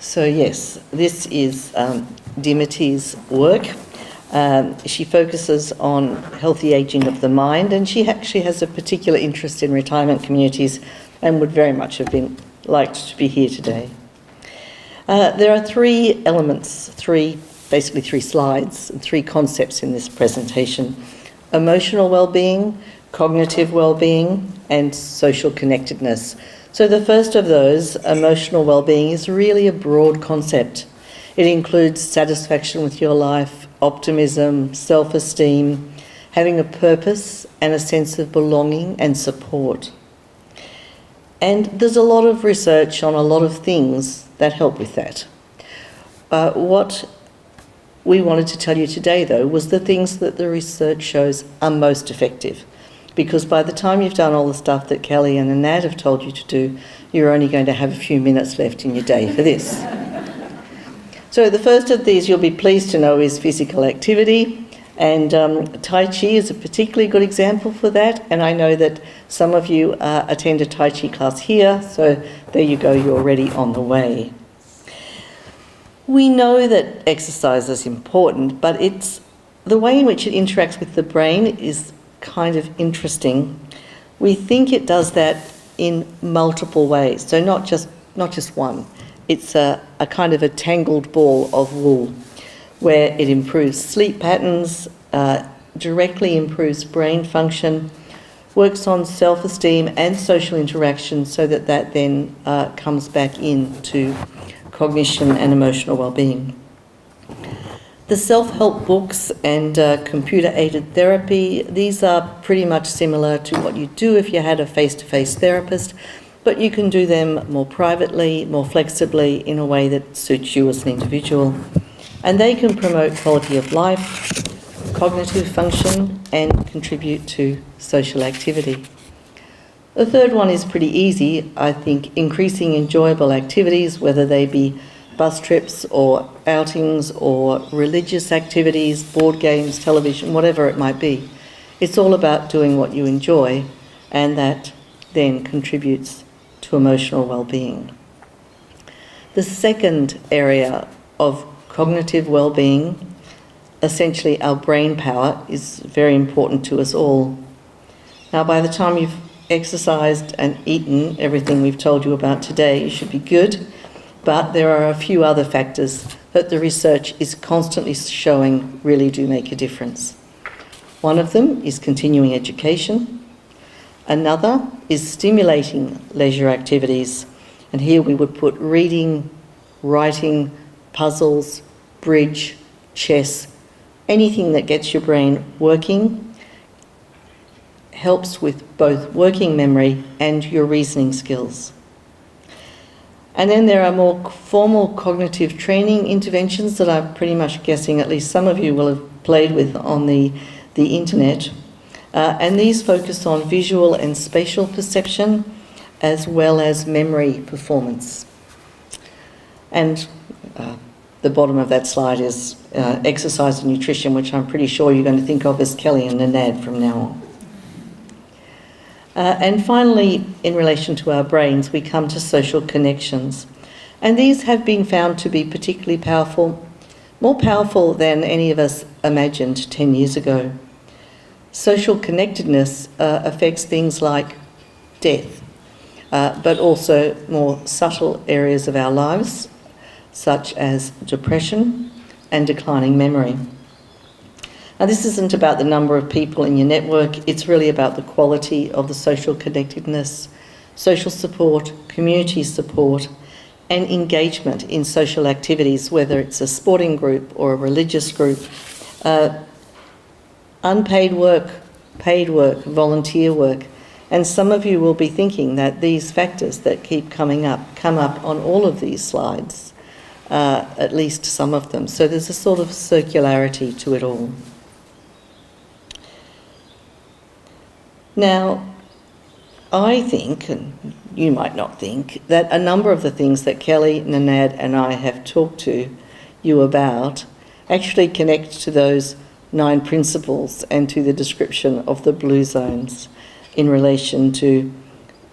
So yes, this is Dimity's work. She focuses on healthy ageing of the mind, and she actually has a particular interest in retirement communities and would very much have been liked to be here today. There are three elements, basically three slides and three concepts in this presentation: emotional well-being, cognitive well-being, and social connectedness. So the first of those, emotional well-being, is really a broad concept. It includes satisfaction with your life, optimism, self-esteem, having a purpose and a sense of belonging and support. And there's a lot of research on a lot of things that help with that. What we wanted to tell you today, though, was the things that the research shows are most effective. Because by the time you've done all the stuff that Kelly and Anad have told you to do, you're only going to have a few minutes left in your day for this. So the first of these, you'll be pleased to know, is physical activity. And Tai Chi is a particularly good example for that. And I know that some of you attend a Tai Chi class here, so there you go, you're already on the way. We know that exercise is important, but it's the way in which it interacts with the brain is kind of interesting. We think it does that in multiple ways, so not just one. It's a kind of a tangled ball of wool, where it improves sleep patterns, directly improves brain function, works on self-esteem and social interaction, so that then comes back into cognition and emotional well-being. The self-help books and computer-aided therapy, these are pretty much similar to what you do if you had a face-to-face therapist, but you can do them more privately, more flexibly, in a way that suits you as an individual. And they can promote quality of life, cognitive function, and contribute to social activity. The third one is pretty easy, I think: increasing enjoyable activities, whether they be bus trips or outings or religious activities, board games, television, whatever it might be. It's all about doing what you enjoy, and that then contributes to emotional well-being. The second area of cognitive well-being, essentially our brain power, is very important to us all. Now, by the time you've exercised and eaten everything we've told you about today, you should be good. But there are a few other factors that the research is constantly showing really do make a difference. One of them is continuing education. Another is stimulating leisure activities. And here we would put reading, writing, puzzles, bridge, chess, anything that gets your brain working, helps with both working memory and your reasoning skills. And then there are more formal cognitive training interventions that I'm pretty much guessing at least some of you will have played with on the internet. And these focus on visual and spatial perception, as well as memory performance. And the bottom of that slide is exercise and nutrition, which I'm pretty sure you're going to think of as Kelly and Nanad from now on. And finally, in relation to our brains, we come to social connections. And these have been found to be particularly powerful, more powerful than any of us imagined 10 years ago. Social connectedness affects things like death, but also more subtle areas of our lives, such as depression and declining memory. Now, this isn't about the number of people in your network, it's really about the quality of the social connectedness, social support, community support, and engagement in social activities, whether it's a sporting group or a religious group, unpaid work, paid work, volunteer work. And some of you will be thinking that these factors that keep coming up come up on all of these slides, at least some of them. So there's a sort of circularity to it all. Now, I think, and you might not think, that a number of the things that Kelly, Nanad and I have talked to you about actually connect to those 9 principles and to the description of the blue zones in relation to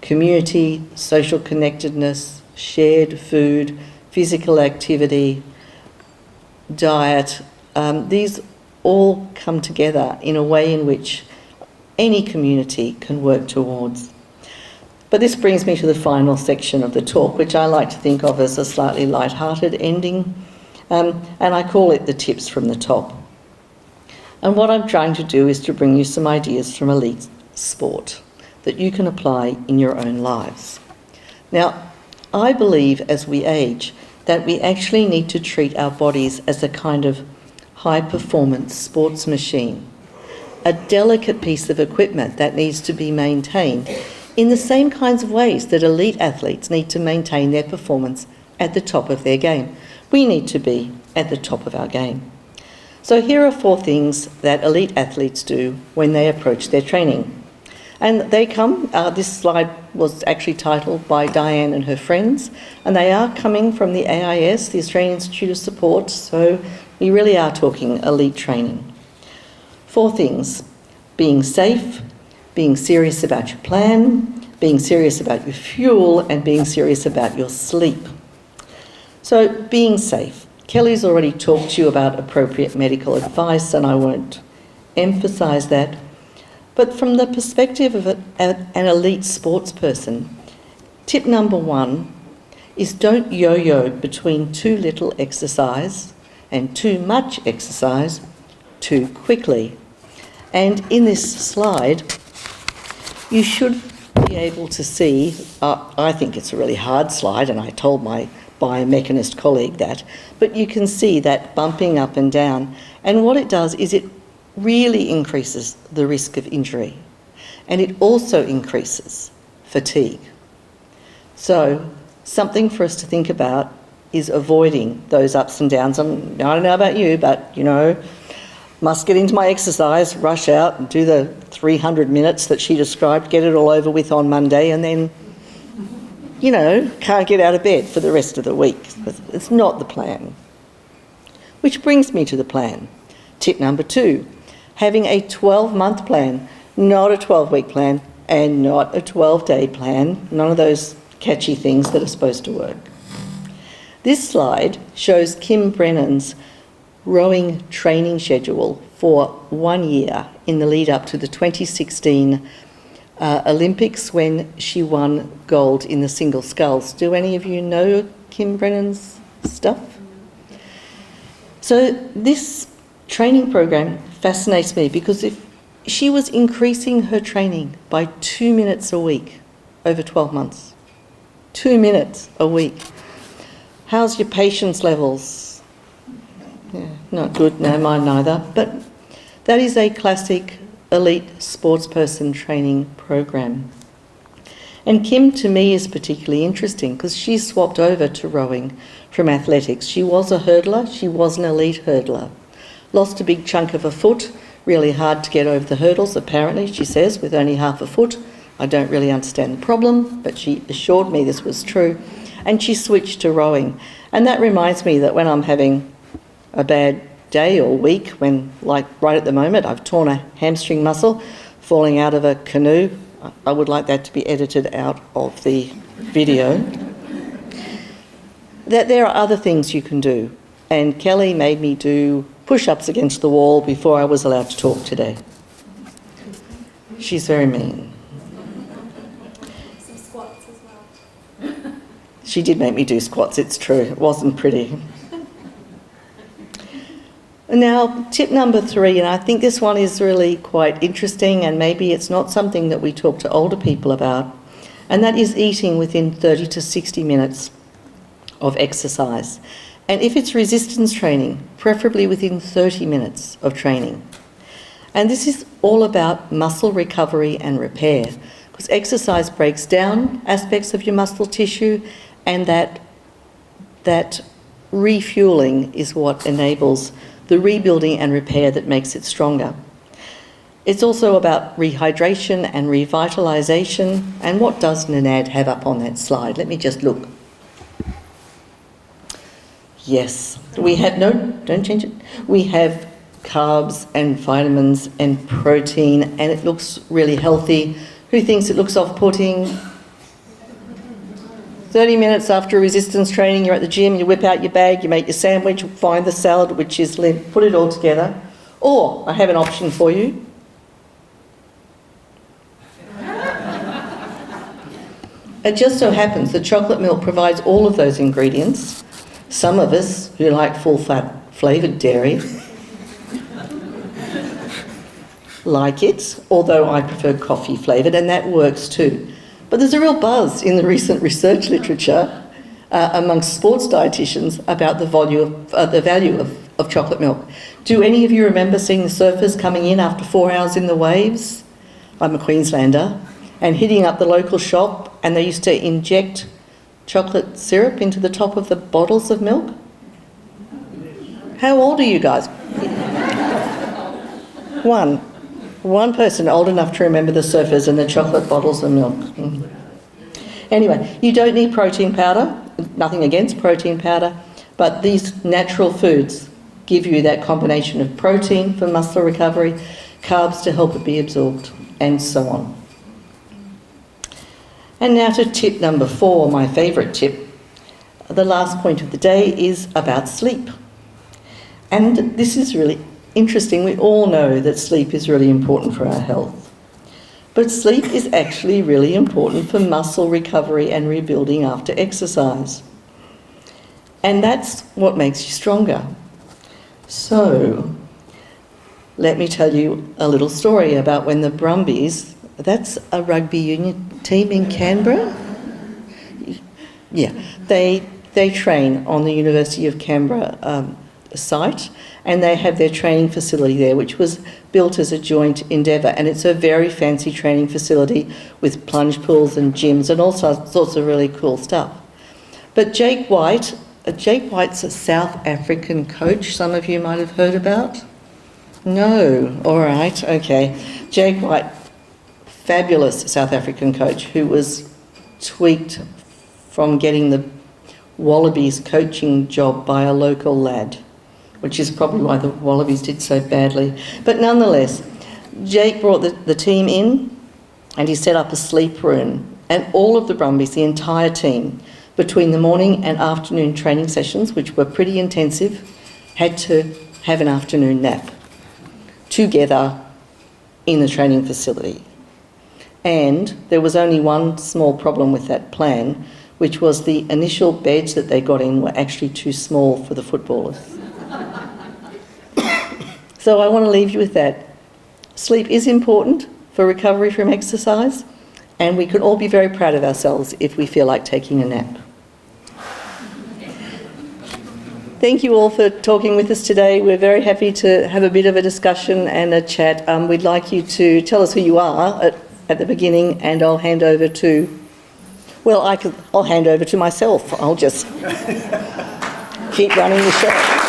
community, social connectedness, shared food, physical activity, diet, these all come together in a way in which any community can work towards. But this brings me to the final section of the talk, which I like to think of as a slightly light-hearted ending, and I call it the tips from the top. And what I'm trying to do is to bring you some ideas from elite sport that you can apply in your own lives. Now, I believe as we age that we actually need to treat our bodies as a kind of high-performance sports machine, a delicate piece of equipment that needs to be maintained in the same kinds of ways that elite athletes need to maintain their performance at the top of their game. We need to be at the top of our game. So here are 4 things that elite athletes do when they approach their training. And they come, this slide was actually titled by Diane and her friends, and they are coming from the AIS, the Australian Institute of Support, so we really are talking elite training. 4 things: being safe, being serious about your plan, being serious about your fuel, and being serious about your sleep. So being safe. Kelly's already talked to you about appropriate medical advice, and I won't emphasise that. But from the perspective of an elite sports person, tip number 1 is don't yo-yo between too little exercise and too much exercise too quickly. And in this slide, you should be able to see, I think it's a really hard slide, and I told my biomechanist colleague that, but you can see that bumping up and down. And what it does is it really increases the risk of injury, and it also increases fatigue. So something for us to think about is avoiding those ups and downs. I don't know about you, but must get into my exercise, rush out and do the 300 minutes that she described, get it all over with on Monday, and then can't get out of bed for the rest of the week. It's not the plan. Which brings me to the plan. Tip number 2, having a 12-month plan, not a 12-week plan, and not a 12-day plan, none of those catchy things that are supposed to work. This slide shows Kim Brennan's rowing training schedule for 1 year in the lead up to the 2016 Olympics, when she won gold in the single sculls. Do any of you know Kim Brennan's stuff? So this training program fascinates me because if she was increasing her training by 2 minutes a week over 12 months. 2 minutes a week. How's your patience levels? Yeah, not good, no, mine neither. But that is a classic elite sports person training program. And Kim, to me, is particularly interesting because she swapped over to rowing from athletics. She was a hurdler, she was an elite hurdler. Lost a big chunk of a foot, really hard to get over the hurdles, apparently, she says, with only half a foot. I don't really understand the problem, but she assured me this was true. And she switched to rowing. And that reminds me that when I'm having a bad day or week, when, like right at the moment, I've torn a hamstring muscle falling out of a canoe, I would like that to be edited out of the video, that there are other things you can do. And Kelly made me do push-ups against the wall before I was allowed to talk today. She's very mean. Some squats as well. She did make me do squats, it's true. It wasn't pretty. Now, tip number 3, and I think this one is really quite interesting, and maybe it's not something that we talk to older people about, and that is eating within 30 to 60 minutes of exercise. And if it's resistance training, preferably within 30 minutes of training. And this is all about muscle recovery and repair, because exercise breaks down aspects of your muscle tissue, and that refueling is what enables the rebuilding and repair that makes it stronger. It's also about rehydration and revitalisation. And what does Nanad have up on that slide? Let me just look. Yes, we have, no, don't change it. We have carbs and vitamins and protein, and it looks really healthy. Who thinks it looks off-putting? 30 minutes after resistance training, you're at the gym, you whip out your bag, you make your sandwich, find the salad, which is limp, put it all together. Or, I have an option for you. It just so happens that chocolate milk provides all of those ingredients. Some of us who like full-fat flavoured dairy like it, although I prefer coffee flavoured, and that works too. But there's a real buzz in the recent research literature amongst sports dietitians about the value of chocolate milk. Do any of you remember seeing the surfers coming in after 4 hours in the waves? I'm a Queenslander. And hitting up the local shop, and they used to inject chocolate syrup into the top of the bottles of milk? How old are you guys? One person old enough to remember the surfers and the chocolate bottles of milk. Anyway, you don't need protein powder, nothing against protein powder, but these natural foods give you that combination of protein for muscle recovery, carbs to help it be absorbed, and so on. And now to tip number 4, my favourite tip. The last point of the day is about sleep. And this is really interesting. We all know that sleep is really important for our health. But sleep is actually really important for muscle recovery and rebuilding after exercise. And that's what makes you stronger. So, let me tell you a little story about when the Brumbies, that's a rugby union team in Canberra? Yeah, they train on the University of Canberra site, and they have their training facility there, which was built as a joint endeavour, and it's a very fancy training facility with plunge pools and gyms and all sorts of really cool stuff. But Jake White's a South African coach, some of you might have heard about. No, all right, okay. Jake White, fabulous South African coach who was tweaked from getting the Wallabies coaching job by a local lad, which is probably why the Wallabies did so badly. But nonetheless, Jake brought the team in and he set up a sleep room, and all of the Brumbies, the entire team, between the morning and afternoon training sessions, which were pretty intensive, had to have an afternoon nap together in the training facility. And there was only one small problem with that plan, which was the initial beds that they got in were actually too small for the footballers. So I want to leave you with that. Sleep is important for recovery from exercise, and we can all be very proud of ourselves if we feel like taking a nap. Thank you all for talking with us today. We're very happy to have a bit of a discussion and a chat. We'd like you to tell us who you are at the beginning, and I'll hand over to, I'll hand over to myself. I'll just keep running the show.